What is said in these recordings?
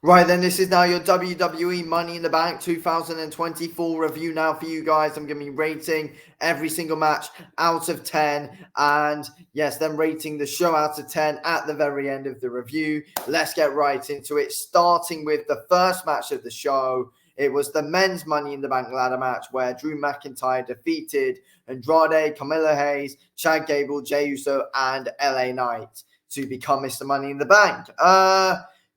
Right then, this is now your WWE Money in the Bank 2024 review now for you guys. I'm going to be rating every single match out of 10. And yes, then rating the show out of 10 at the very end of the review. Let's get right into it, starting with the first match of the show. It was the men's Money in the Bank ladder match where Drew McIntyre defeated Andrade, Carmelo Hayes, Chad Gable, Jey Uso, and LA Knight to become Mr. Money in the Bank.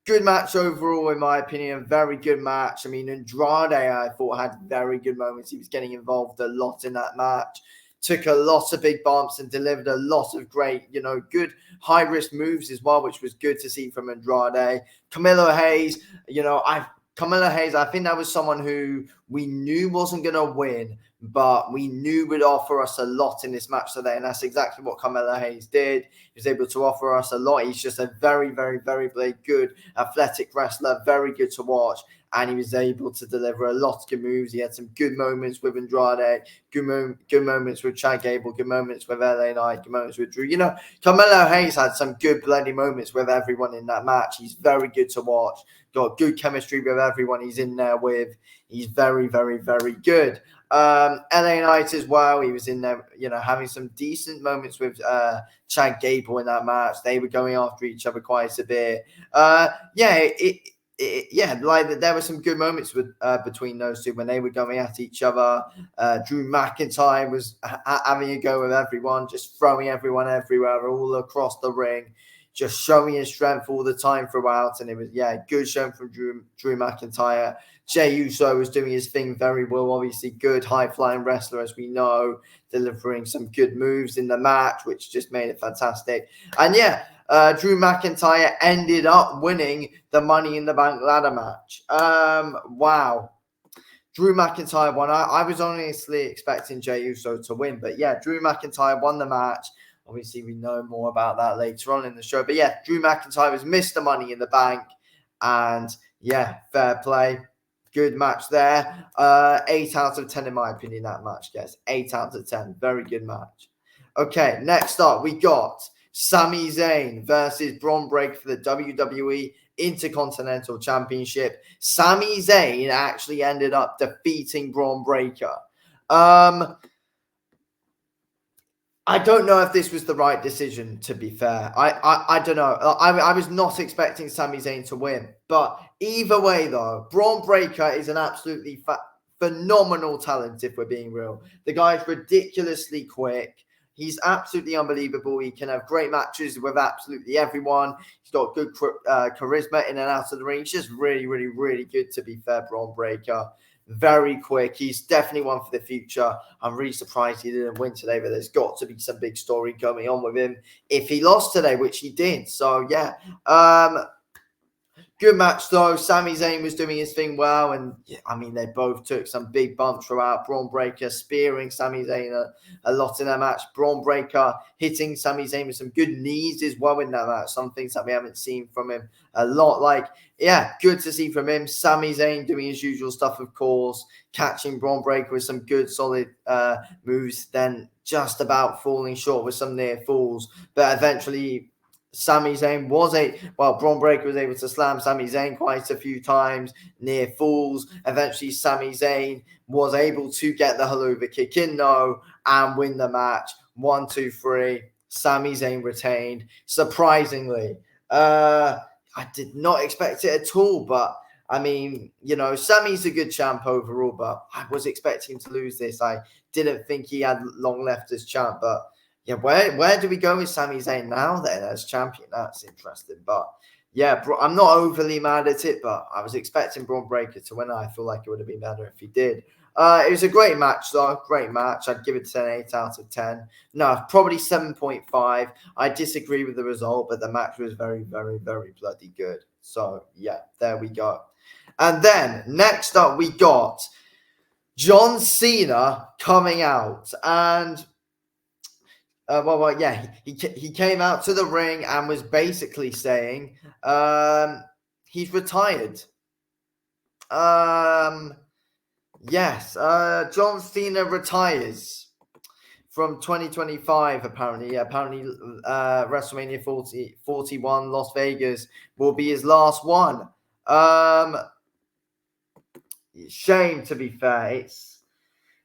Good match overall, in my opinion. Very good match. I mean, Andrade, I thought, had very good moments. He was getting involved a lot in that match. Took a lot of big bumps and delivered a lot of great, good high-risk moves as well, which was good to see from Andrade. Carmelo Hayes, I think that was someone who we knew wasn't going to win, but we knew would offer us a lot in this match today, and that's exactly what Carmelo Hayes did. He was able to offer us a lot. He's just a very, very, very, very good athletic wrestler, very good to watch, and he was able to deliver a lot of good moves. He had some good moments with Andrade, good moments with Chad Gable, good moments with LA Knight, good moments with Drew. Carmelo Hayes had some good bloody moments with everyone in that match. He's very good to watch. Got good chemistry with everyone he's in there with. He's very, very, very good. LA Knight as well. He was in there, having some decent moments with Chad Gable in that match. They were going after each other quite a bit. There were some good moments with between those two when they were going at each other. Drew McIntyre was having a go with everyone, just throwing everyone everywhere, all across the ring, just showing his strength all the time throughout. And it was, good showing from Drew McIntyre. Jey Uso was doing his thing very well. Obviously, good high-flying wrestler, as we know, delivering some good moves in the match, which just made it fantastic. And Drew McIntyre ended up winning the Money in the Bank ladder match. Wow. Drew McIntyre won. I was honestly expecting Jey Uso to win, but Drew McIntyre won the match. Obviously, we know more about that later on in the show. But Drew McIntyre was Mr. Money in the Bank. And fair play. Good match there. 8 out of 10 in my opinion, that match, guys. 8 out of 10. Very good match. Okay, next up, we got Sami Zayn versus Bron Breakker for the WWE Intercontinental Championship. Sami Zayn actually ended up defeating Bron Breakker. I don't know if this was the right decision, to be fair. I don't know. I was not expecting Sami Zayn to win. But either way, though, Bron Breakker is an absolutely phenomenal talent, if we're being real. The guy's ridiculously quick. He's absolutely unbelievable. He can have great matches with absolutely everyone. He's got good charisma in and out of the ring. He's just really, really, really good, to be fair, Bron Breakker. Very quick. He's definitely one for the future. I'm really surprised he didn't win today, but there's got to be some big story going on with him if he lost today, which he did. So, good match, though. Sami Zayn was doing his thing well, and they both took some big bumps throughout. Bron Breakker spearing Sami Zayn a lot in that match. Bron Breakker hitting Sami Zayn with some good knees as well in that match. Some things that we haven't seen from him a lot. Good to see from him. Sami Zayn doing his usual stuff, of course, catching Bron Breakker with some good, solid moves, then just about falling short with some near falls, but eventually Sami Zayn Bron Breakker was able to slam Sami Zayn quite a few times, near falls. Eventually, Sami Zayn was able to get the Helluva Kick in, though, and win the match. 1, 2, 3. Sami Zayn retained. Surprisingly, I did not expect it at all, but Sami's a good champ overall, but I was expecting him to lose this. I didn't think he had long left as champ, but where do we go with Sami Zayn now then as champion? That's interesting. But I'm not overly mad at it, but I was expecting Bron Breakker to win. I feel like it would have been better if he did. It was a great match, though. Great match. I'd give it an 8 out of 10. No, probably 7.5. I disagree with the result, but the match was very, very, very bloody good. So, there we go. And then, next up, we got John Cena coming out. And he came out to the ring and was basically saying he's retired. John Cena retires from 2025, apparently. Apparently, WrestleMania 41 Las Vegas will be his last one. Shame, to be fair.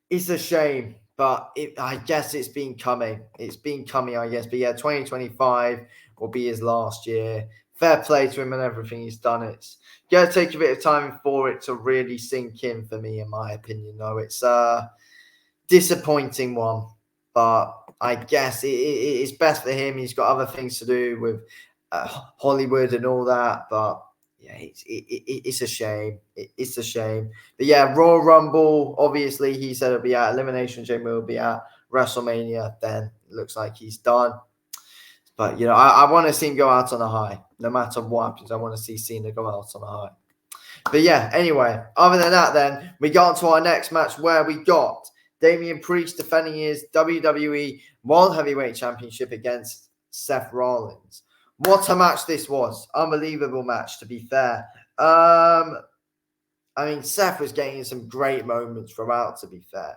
It's a shame, but I guess it's been coming. It's been coming, I guess. But yeah, 2025 will be his last year. Fair play to him and everything he's done. It's going to take a bit of time for it to really sink in for me, in my opinion, though. It's a disappointing one, but I guess it's best for him. He's got other things to do with Hollywood and all that, but yeah, it's a shame. It's a shame. But yeah, Royal Rumble, obviously, he said it'll be at Elimination Chamber, will be at WrestleMania. Then looks like he's done. But, you know, I want to see him go out on a high. No matter what happens, I want to see CENA go out on a high. But yeah, anyway, other than that, then we got to our next match where we got Damian Priest defending his WWE World Heavyweight Championship against Seth Rollins. What a match this was. Unbelievable match, to be fair. I mean, Seth was getting some great moments throughout, to be fair.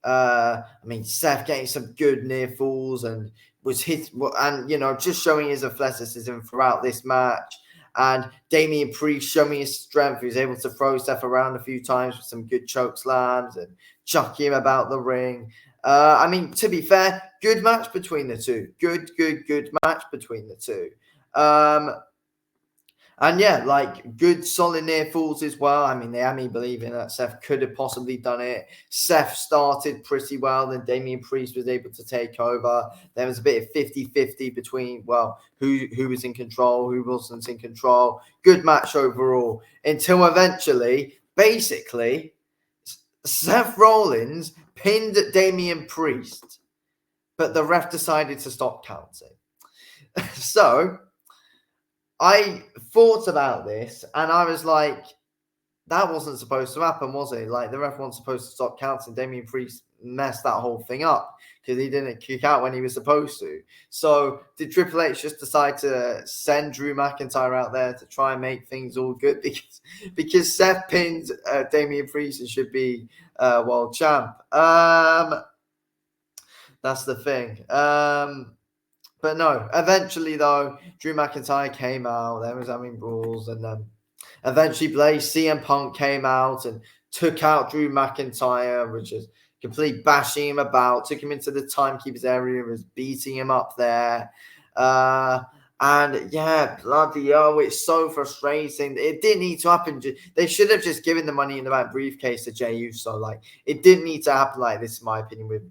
I mean, Seth getting some good near falls and was hit, and, you know, just showing his athleticism throughout this match. And Damian Priest showing his strength. He was able to throw Seth around a few times with some good choke slams and chuck him about the ring. I mean, to be fair, good match between the two. Good match between the two. And yeah, like good solid near falls as well. I mean, they had me believing that Seth could have possibly done it. Seth started pretty well, then Damian Priest was able to take over. There was a bit of 50-50 between, well, who was in control, who wasn't in control. Good match overall. Until eventually, basically, Seth Rollins pinned Damian Priest, but the ref decided to stop counting. So I thought about this and I was like, that wasn't supposed to happen, was it? Like, the ref wasn't supposed to stop counting. Damian Priest messed that whole thing up because he didn't kick out when he was supposed to. So did Triple H just decide to send Drew McIntyre out there to try and make things all good? Because Seth pinned Damian Priest and should be world champ. That's the thing. But no, eventually, though, Drew McIntyre came out. There was having brawls. And eventually, CM Punk came out and took out Drew McIntyre, which is completely bashing him about. Took him into the timekeeper's area, was beating him up there. And yeah, bloody hell, it's so frustrating. It didn't need to happen. They should have just given the Money in the Bank briefcase to Jey Uso. Like, it didn't need to happen like this, in my opinion, with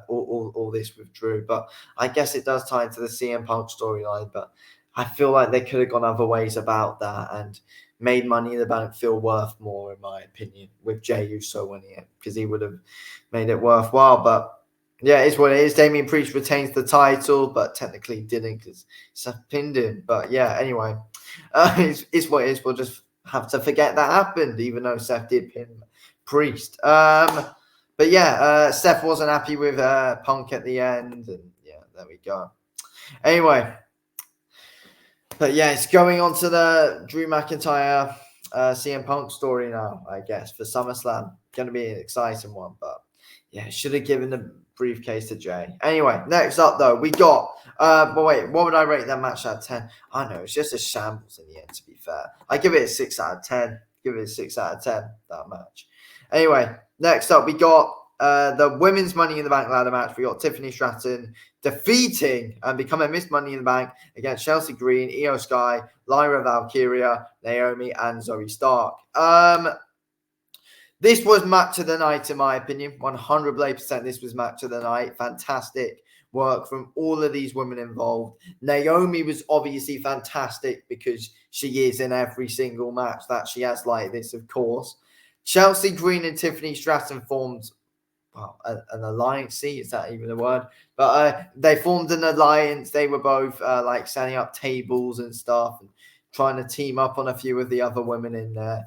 all this with Drew. But I guess it does tie into the CM Punk storyline. But I feel like they could have gone other ways about that and made Money in the Bank feel worth more, in my opinion, with Jey Uso winning it, because he would have made it worthwhile. But yeah, it's what it is. Damian Priest retains the title, but technically didn't because Seth pinned him. But yeah, anyway, it's what it is. We'll just have to forget that happened, even though Seth did pin Priest. But yeah, Seth wasn't happy with Punk at the end, and yeah, there we go. Anyway, but yeah, it's going on to the Drew McIntyre CM Punk story now, I guess, for SummerSlam. Going to be an exciting one, but yeah, should have given the briefcase to Jay. Anyway, next up, though, we got... but wait, what would I rate that match out of 10? I don't know, it's just a shambles in the end, to be fair. I give it a 6 out of 10. Give it a 6 out of 10, that match. Anyway, next up, we got the Women's Money in the Bank ladder match. We got Tiffany Stratton defeating and becoming Miss Money in the Bank against Chelsea Green, Io Sky, Lyra Valkyria, Naomi, and Zoe Stark. This was match of the night, in my opinion. 100% this was match of the night. Fantastic work from all of these women involved. Naomi was obviously fantastic because she is in every single match that she has like this, of course. Chelsea Green and Tiffany Stratton formed an alliance. See, is that even a word? But they formed an alliance. They were both like setting up tables and stuff and trying to team up on a few of the other women in there.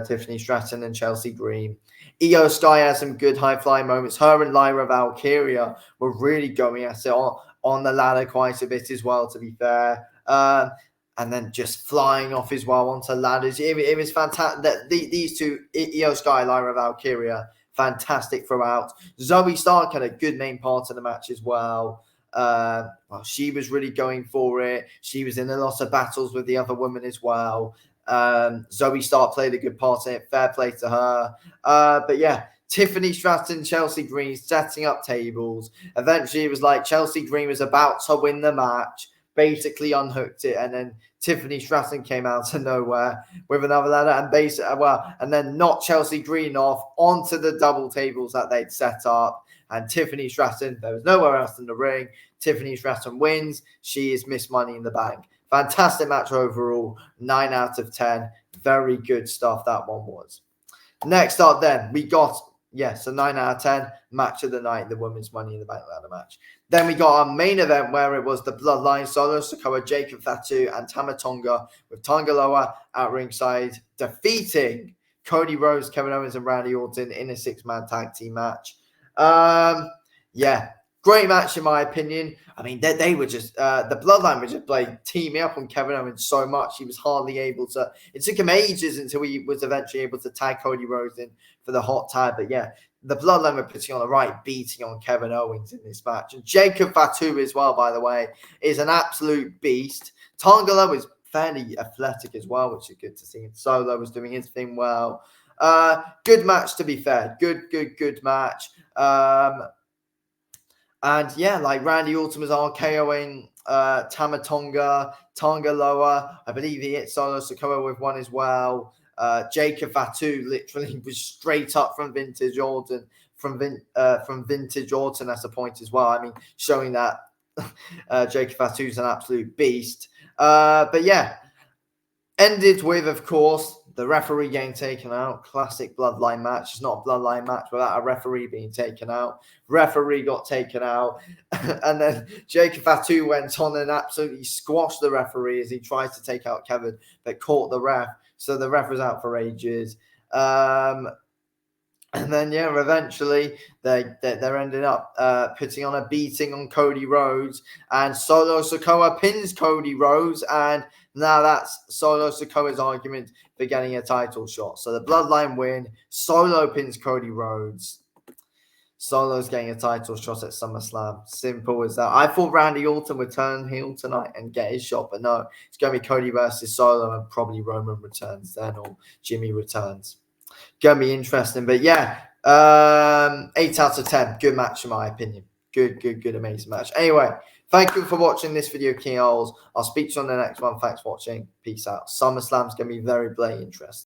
Tiffany Stratton and Chelsea Green. Io Sky has some good high-flying moments. Her and Lyra Valkyria were really going at it on the ladder quite a bit as well, to be fair. And then just flying off as well onto ladders. It was fantastic. These two, Io Sky, Lyra Valkyria, fantastic throughout. Zoe Stark had a good main part of the match as well. She was really going for it. She was in a lot of battles with the other women as well. Zoe Stark played a good part in it. Fair play to her. But yeah, Tiffany Stratton, Chelsea Green setting up tables. Eventually, it was like Chelsea Green was about to win the match, basically unhooked it, and then Tiffany Stratton came out of nowhere with another ladder and then knocked Chelsea Green off onto the double tables that they'd set up. And Tiffany Stratton, there was nowhere else in the ring. Tiffany Stratton wins. She is Miss Money in the Bank. Fantastic match overall. 9 out of 10. Very good stuff that one was. Next up then, we got, a 9 out of 10 match of the night, the Women's Money in the Bank ladder match. Then we got our main event where it was the Bloodline, Solo Sikoa, Jacob Fatu, and Tama Tonga, with Tonga Loa at ringside, defeating Cody Rhodes, Kevin Owens, and Randy Orton in a 6-man tag team match. Great match in my opinion. I mean, they were just the Bloodline were just teaming up on Kevin Owens so much he was hardly able to. It took him ages until he was eventually able to tag Cody Rhodes in for the hot tag. But yeah, the Bloodline were putting on a right beating on Kevin Owens in this match. And Jacob Fatu as well, by the way, is an absolute beast. Tangalo is fairly athletic as well, which is good to see. And Solo was doing his thing well. Good match, to be fair. Good match. And yeah, like Randy Orton was RKOing Tama Tonga Loa. I believe he hit Solo Sikoa with one as well. Jacob Fatu literally was straight up from Vintage Orton, from Vintage Orton at a point as well. I mean, showing that Jacob Fatu's an absolute beast. But yeah, ended with, of course, the referee getting taken out. Classic Bloodline match. It's not a Bloodline match without a referee being taken out. Referee got taken out. And then Jacob Fatu went on and absolutely squashed the referee as he tried to take out Kevin, but caught the ref. So the ref was out for ages. And then, eventually they're ending up putting on a beating on Cody Rhodes. And Solo Sikoa pins Cody Rhodes. And now that's Solo Sikoa's argument for getting a title shot. So the Bloodline win. Solo pins Cody Rhodes. Solo's getting a title shot at SummerSlam. Simple as that. I thought Randy Orton would turn heel tonight and get his shot. But no, it's going to be Cody versus Solo. And probably Roman returns then, or Jimmy returns. Gonna be interesting, but 8 out of 10. Good match in my opinion. Good, amazing match. Anyway, thank you for watching this video, Keyholes. I'll speak to you on the next one. Thanks for watching. Peace out. SummerSlam's gonna be very interesting.